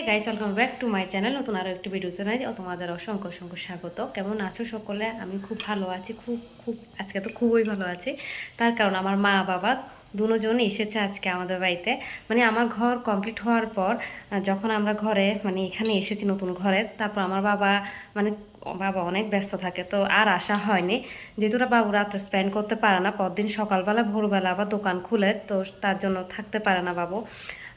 Guys, welcome back to my channel. নতুন আরও একটি ভিডিও চ্যানেল তোমাদের অসংখ্য অসংখ্য স্বাগত। কেমন আছো সকলে? আমি খুব ভালো আছি, খুব খুব আজকে তো খুবই ভালো আছি। তার কারণ আমার মা বাবা দুজনই এসেছে আজকে আমাদের বাড়িতে। মানে আমার ঘর কমপ্লিট হওয়ার পর যখন আমরা ঘরে মানে এখানে এসেছি নতুন ঘরে, তারপর আমার মানে বাবা অনেক ব্যস্ত থাকে, তো আর আসা হয়নি। যেহেতু বাবু রাতে স্পেন্ড করতে পারে না, পরদিন সকালবেলা ভোরবেলা আবার দোকান খুলে, তো তার জন্য থাকতে পারে না বাবু।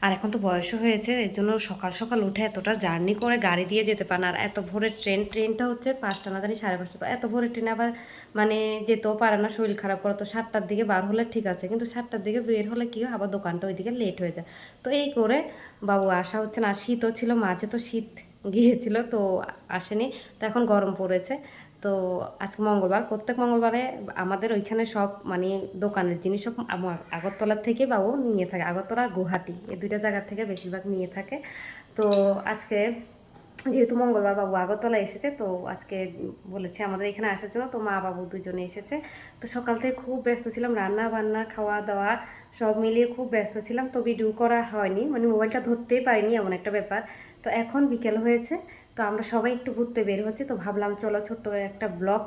আর এখন তো বয়সও হয়েছে, এর জন্য সকাল সকাল উঠে এতটা জার্নি করে গাড়ি দিয়ে যেতে পারে না। আর এত ভোরের ট্রেনটা হচ্ছে 5টা না জানি 5:30, তো এত ভোরের ট্রেনে আবার মানে যেতেও পারে না, শরীর খারাপ করে। তো 7টার দিকে বার হলে ঠিক আছে, কিন্তু 7টার দিকে বের হলে কী হয়, আবার দোকানটা ওইদিকে লেট হয়ে যায়। তো এই করে বাবু আসা হচ্ছে না। আর শীতও ছিল, মাঝে তো শীত গিয়েছিল, তো আসেনি। তো এখন গরম পড়েছে। তো আজকে মঙ্গলবার, প্রত্যেক মঙ্গলবারে আমাদের ওইখানে সব মানে দোকানের জিনিস সব আমার আগরতলার থেকে বাবু নিয়ে থাকে। আগরতলা আর গুয়াহাটি এই দুইটা জায়গার থেকে বেশিরভাগ নিয়ে থাকে। তো আজকে যেহেতু মঙ্গলবার বাবু আগরতলা এসেছে, তো আজকে বলেছে আমাদের এখানে আসার জন্য। তো মা বাবু দুজনে এসেছে। তো সকাল থেকে খুব ব্যস্ত ছিলাম, রান্না বান্না খাওয়া দাওয়া সব মিলিয়ে খুব ব্যস্ত ছিলাম। তো ভিডিও করা হয়নি, মানে মোবাইলটা ধরতেই পারিনি, এমন একটা ব্যাপার। তো এখন বিকেল হয়েছে, তো আমরা সবাই একটু ঘুরতে বের হচ্ছে। তো ভাবলাম চলো ছোট্ট একটা ব্লগ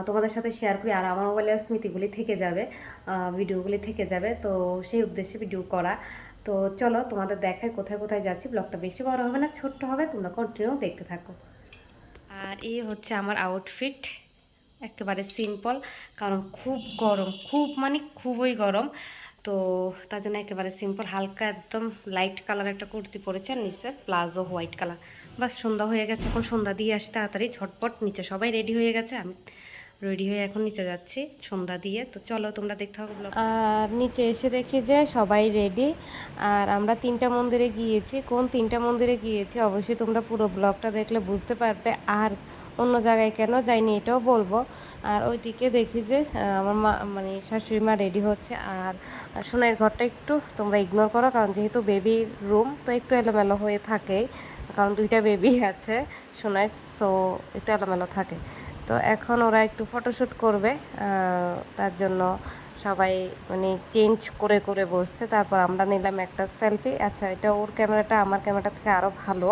তোমাদের সাথে শেয়ার করি, আর আমার মোবাইলের স্মৃতিগুলি থেকে যাবে, ভিডিওগুলি থেকে যাবে। তো সেই উদ্দেশ্যে ভিডিও করা। তো চলো তোমাদের দেখায় কোথায় কোথায় যাচ্ছি। ব্লগটা বেশি বড় হবে না, ছোট্ট হবে, তোমরা কন্টিনিউ দেখতে থাকো। আর এই হচ্ছে আমার আউটফিট, একেবারে সিম্পল, কারণ খুব গরম, খুব মানে খুবই গরম। তো তার জন্য একেবারে সিম্পল, হালকা একদম লাইট কালার একটা কুর্তি পরেছে, আর নিচে প্লাজো হোয়াইট কালার। বাস সন্ধ্যা হয়ে গেছে, এখন সন্ধ্যা দিয়ে আসি তাড়াতাড়ি ঝটপট। নিচে সবাই রেডি হয়ে গেছে, আমি রেডি হয়ে এখন নিচে যাচ্ছি সন্ধ্যা দিয়ে। তো চলো তোমরা দেখতে থাকো ব্লগ। আর নিচে এসে দেখি যে সবাই রেডি। আর আমরা 3টা মন্দিরে গিয়েছি। কোন 3টা মন্দিরে গিয়েছি অবশ্যই তোমরা পুরো ব্লগটা দেখলে বুঝতে পারবে। আর অন্য জায়গায় কেন যাইনি এটাও বলবো। আর ওইদিকে দেখি যে আমার মা মানে শাশুড়ি মা রেডি হচ্ছে। আর সোনার ঘরটা একটু তোমরা ইগনোর করো, কারণ যেহেতু বেবির রুম, তো একটু এলোমেলো হয়ে থাকে, কারণ 2টা বেবি আছে সোনার, সো একটু এলোমেলো থাকে। তো এখন ওরা একটু ফটোশ্যুট করবে, তার জন্য সবাই মানে চেঞ্জ করে করে বসছে। তারপর আমরা নিলাম একটা সেলফি। আচ্ছা, এটা ওর ক্যামেরাটা আমার ক্যামেরাটা থেকে আরও ভালো,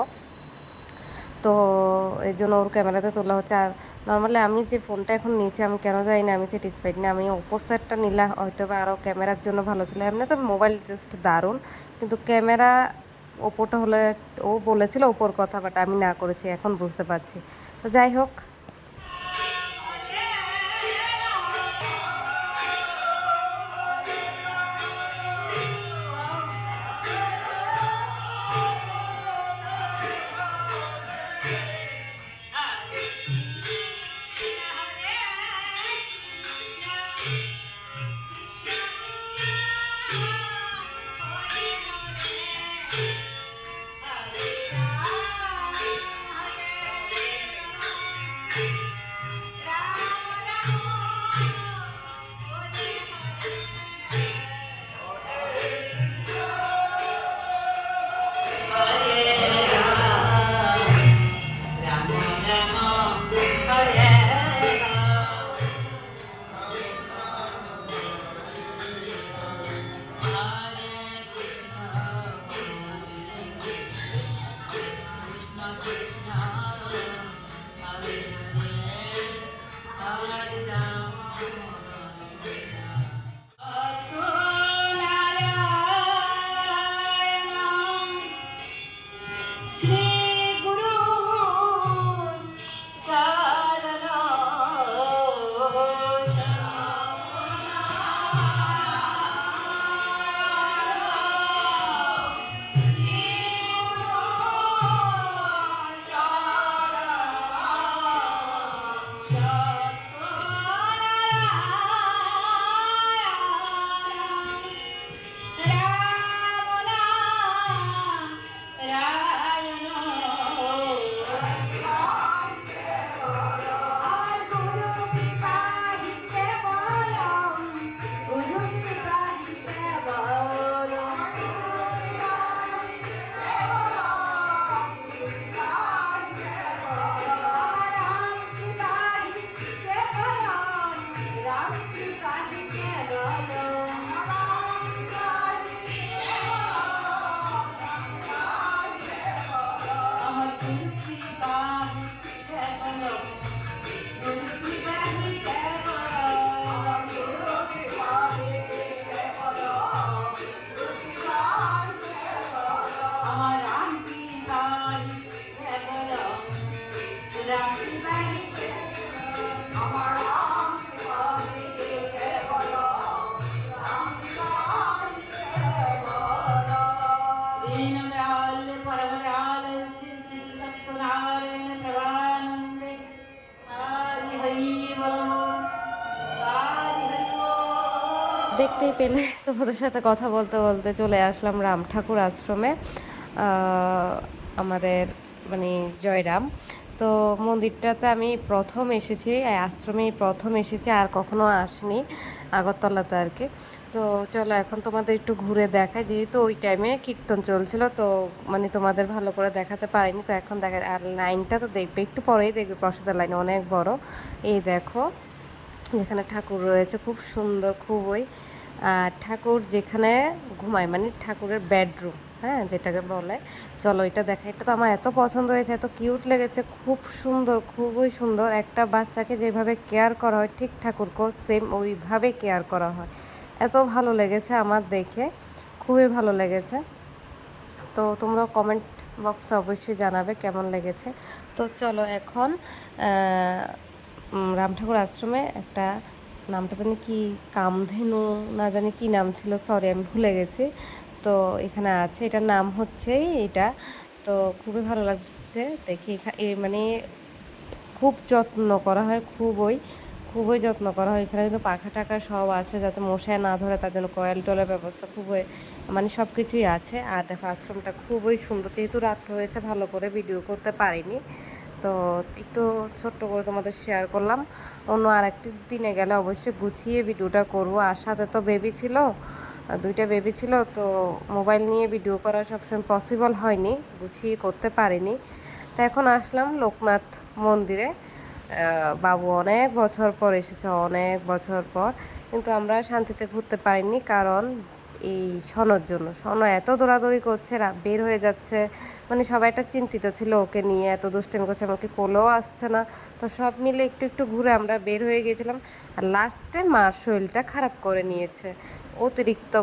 তো এই জন্য ওর ক্যামেরাতে তোলা হচ্ছে। আর নর্মালি আমি যে ফোনটা এখন নিয়েছি, আমি কেন জানি না আমি স্যাটিসফাইড না। আমি ওপো সেটটা নিলে হয়তো বা আরও ক্যামেরার জন্য ভালো ছিল। এমনি তো মোবাইল জাস্ট দারুণ, কিন্তু ক্যামেরা ওপোটা হলে, ও বলেছিল ওপোর কথা, বাট আমি না করেছি, এখন বুঝতে পারছি। তো যাই হোক, দেখতেই পেলে তোমাদের সাথে কথা বলতে বলতে চলে আসলাম রাম ঠাকুর আশ্রমে, আমাদের মানে জয়রাম। তো মন্দিরটাতে আমি প্রথম এসেছি, এই আশ্রমেই প্রথম এসেছি, আর কখনো আসিনি আগরতলাতে আর কি। তো চলো এখন তোমাদের একটু ঘুরে দেখায়, যেহেতু ওই টাইমে কীর্তন চলছিল, তো মানে তোমাদের ভালো করে দেখাতে পারিনি। তো এখন দেখা, আর লাইনটা তো দেখবে একটু পরেই দেখবে, প্রসাদের লাইন অনেক বড়। এই দেখো যেখানে ঠাকুর রয়েছে, খুব সুন্দর খুবই। আর ঠাকুর যেখানে ঘুমায় মানে ঠাকুরের বেডরুম, হ্যাঁ যেটাকে বলে, চলো এটা দেখা। এটা তো আমার এত পছন্দ হয়েছে, এত কিউট লেগেছে, খুব সুন্দর খুবই সুন্দর। একটা বাচ্চাকে যেভাবে কেয়ার করা হয় ঠিক ঠাকুরকেও সেম ওইভাবে কেয়ার করা হয়। এত ভালো লেগেছে আমার দেখে, খুবই ভালো লেগেছে। তো তোমরা কমেন্ট বক্সে অবশ্যই জানাবে কেমন লেগেছে। তো চলো এখন রাম ঠাকুর আশ্রমে একটা, নামটা জানি কি, কামধেনু না জানি কি নাম ছিল, সরি আমি ভুলে গেছি। তো এখানে আছে, এটার নাম হচ্ছে এটা। তো খুবই ভালো লাগছে দেখি। মানে খুব যত্ন করা হয়, খুবই যত্ন করা হয়। এখানে কিন্তু পাখা টাখা সব আছে যাতে মশায় না ধরে, তার জন্য কয়েল টয়েলের ব্যবস্থা খুবই, মানে সব কিছুই আছে। আর দেখো আশ্রমটা খুবই সুন্দর, যেহেতু রাত্র হয়েছে ভালো করে ভিডিও করতে পারিনি, তো একটু ছোট্ট করে তোমাদের শেয়ার করলাম। অন্য আরেকটি দিনে গেলে অবশ্যই গুছিয়ে ভিডিওটা করবো। আর সাথে তো বেবি ছিল, দুইটা বেবি ছিল, তো মোবাইল নিয়ে ভিডিও করা সবসময় পসিবল হয়নি, গুছিয়ে করতে পারিনি। তো এখন আসলাম লোকনাথ মন্দিরে। বাবু অনেক বছর পর এসেছে, অনেক বছর পর, কিন্তু আমরা শান্তিতে ঘুরতে পারিনি, কারণ এই সনর জন্য। সন এত দৌড়াদৌড়ি করছে, বের হয়ে যাচ্ছে, মানে সবাই একটা চিন্তিত ছিল ওকে নিয়ে, এত দুষ্টামি করছে, আমাকে কোলেও আসছে না। তো সব মিলে একটু একটু ঘুরে আমরা বের হয়ে গেছিলাম। আর লাস্টে মার শরীরটা খারাপ করে নিয়েছে, অতিরিক্ত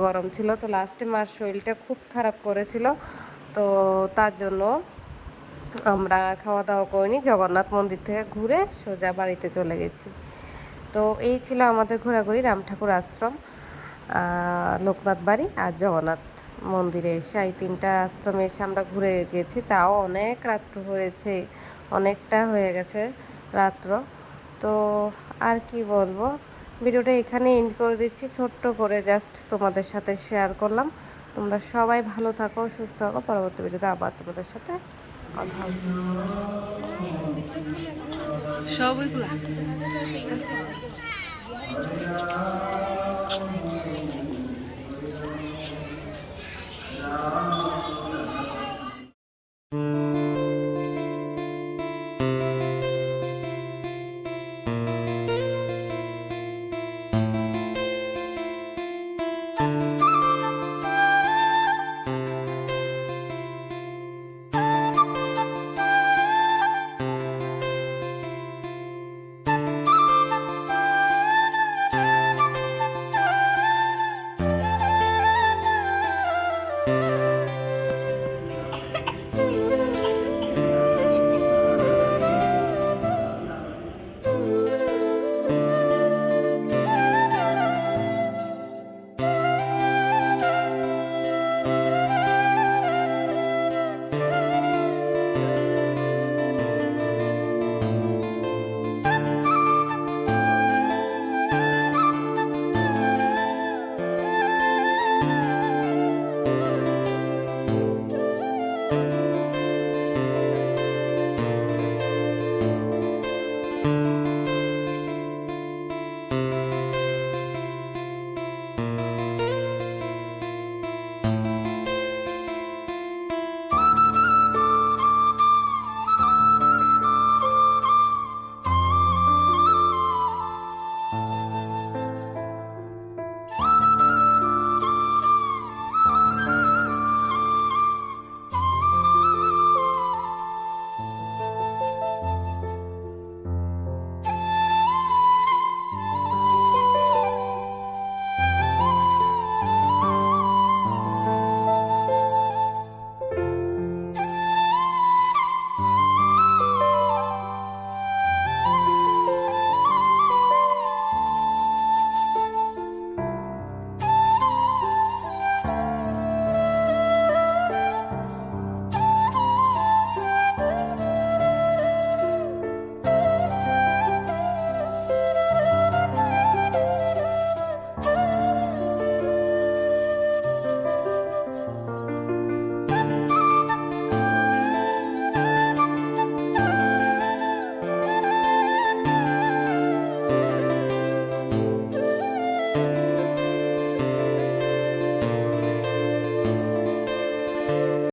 গরম ছিল। তো লাস্টে মার শরীরটা খুব খারাপ করেছিল, তো তার জন্য আমরা খাওয়া দাওয়া করিনি, জগন্নাথ মন্দির থেকে ঘুরে সোজা বাড়িতে চলে গেছি। তো এই ছিল আমাদের ঘোরাঘুরি রাম ঠাকুর আশ্রম, লোকনাথ বাড়ি আর জগন্নাথ মন্দিরে এসে, এই তিনটা আশ্রমে এসে আমরা ঘুরে গেছি। তাও অনেক রাত্র হয়েছে, অনেকটা হয়ে গেছে রাত্র। তো আর কি বলবো, ভিডিওটা এখানে এন্ড করে দিচ্ছি, ছোট্ট করে জাস্ট তোমাদের সাথে শেয়ার করলাম। তোমরা সবাই ভালো থাকো, সুস্থ থাকো। পরবর্তী ভিডিওতে আবার তোমাদের সাথে কথা হচ্ছে। সব ওইগুলা